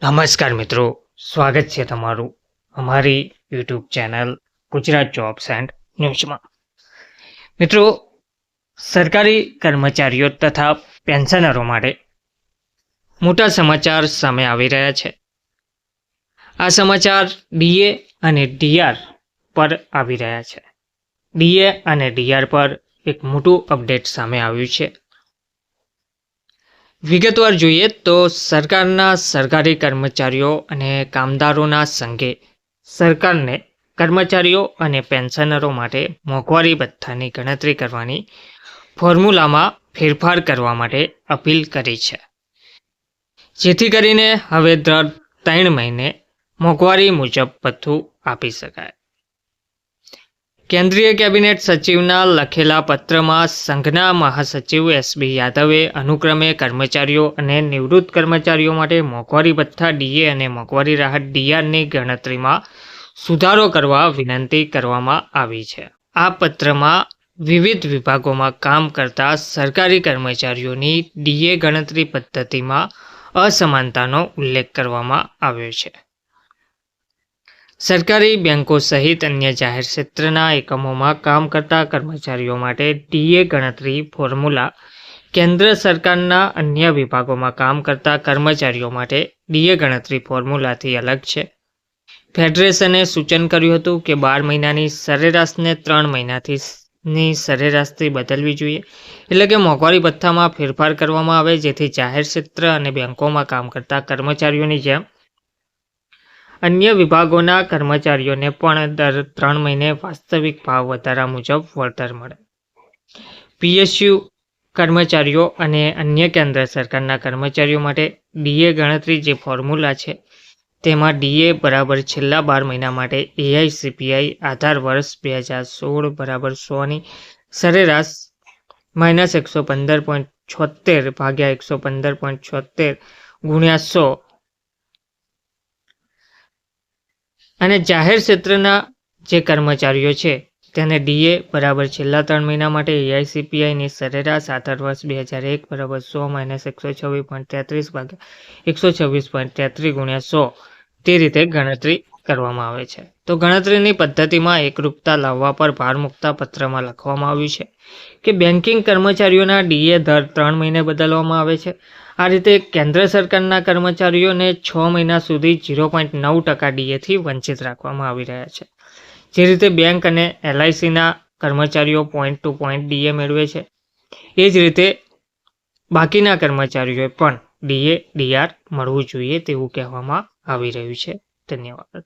નમસ્કાર મિત્રો, સ્વાગત છે તમારું અમારી YouTube channel Gujarat jobs and ન્યૂઝમાં। મિત્રો, સરકારી કર્મચારીઓ તથા પેન્શનરો માટે મોટા સમાચાર સામે આવી રહ્યા છે। આ સમાચાર ડીએ અને ડીઆર પર આવી રહ્યા છે। ડીએ અને ડીઆર પર એક મોટું અપડેટ સામે આવ્યું છે। વિગતવાર જોઈએ તો સરકારના સરકારી કર્મચારીઓ અને કામદારોના સંઘે સરકારને કર્મચારીઓ અને પેન્શનરો માટે મોંઘવારી ભથ્થાની ગણતરી કરવાની ફોર્મ્યુલામાં ફેરફાર કરવા માટે અપીલ કરી છે, જેથી કરીને હવે દર 3 મહિને મોંઘવારી મુજબ ભથ્થું આપી શકાય। કેન્દ્રીય કેબિનેટ સચિવના લખેલા પત્રમાં સંઘના મહાસચિવ એસબી યાદવે અનુક્રમે કર્મચારીઓ અને નિવૃત્ત કર્મચારીઓ માટે મોંઘવારી ભથ્થા ડીએ અને મોંઘવારી રાહત ડીઆરની ગણતરીમાં સુધારો કરવા વિનંતી કરવામાં આવી છે। આ પત્રમાં વિવિધ વિભાગોમાં કામ કરતા સરકારી કર્મચારીઓની ડીએ ગણતરી પદ્ધતિમાં અસમાનતાનો ઉલ્લેખ કરવામાં આવ્યો છે। સરકારી બેંકો સહિત અન્ય જાહેર ક્ષેત્રના એકમોમાં કામ કરતા કર્મચારીઓ માટે ડીએ ગણતરી ફોર્મ્યુલા કેન્દ્ર સરકારના અન્ય વિભાગોમાં કામ કરતા કર્મચારીઓ માટે ડીએ ગણતરી ફોર્મ્યુલાથી અલગ છે। ફેડરેશને સૂચન કર્યું હતું કે 12 મહિનાની સરેરાશને 3 મહિનાની સરેરાશથી બદલવી જોઈએ, એટલે કે મોંઘવારી ભથ્થામાં ફેરફાર કરવામાં આવે, જેથી જાહેર ક્ષેત્ર અને બેંકોમાં કામ કરતા કર્મચારીઓની જેમ અન્ય વિભાગોના કર્મચારીઓને પણ દર 3 મહિને વાસ્તવિક ભાવ વધારા મુજબ વળતર મળે। પીએસયુ કર્મચારીઓ અને અન્ય કેન્દ્ર સરકારના કર્મચારીઓ માટે ડીએ ગણતરી જે ફોર્મ્યુલા છે તેમાં ડીએ બરાબર છેલ્લા 12 મહિના માટે એઆઈસીપીઆઈ આધાર વર્ષ 2016 બરાબર 100ની સરેરાશ માઇનસ 115.76 ભાગ્યા 115.76 ગુણ્યા 100 અને જાહેર ક્ષેત્રના જે કર્મચારીઓ છે તેને ડીએ બરાબર છેલ્લા 3 મહિના માટે એઆઈસીપીઆઈની સરેરાશ આધાર વર્ષ 2001 બરાબર 100 માઇનસ 126.33 ભાગ્યા 126.33 ગુણ્યા 100 તે રીતે ગણતરી કરવામાં આવે છે। તો ગણતરીની પદ્ધતિમાં એકરૂપતા લાવવા પર ભાર મૂકતા પત્રમાં લખવામાં આવ્યું છે કે બેન્કિંગ કર્મચારીઓના ડીએ દર 3 મહિને બદલવામાં આવે છે। આ રીતે કેન્દ્ર સરકારના કર્મચારીઓને 6 મહિના સુધી 0.9% ડીએથી વંચિત રાખવામાં આવી રહ્યા છે, જે રીતે બેંક અને એલઆઈસીના કર્મચારીઓ પોઈન્ટ ટુ પોઈન્ટ ડીએ મેળવે છે, એ જ રીતે બાકીના કર્મચારીઓએ પણ ડીએ ડીઆર મળવું જોઈએ તેવું કહેવામાં આવી રહ્યું છે। ધન્યવાદ।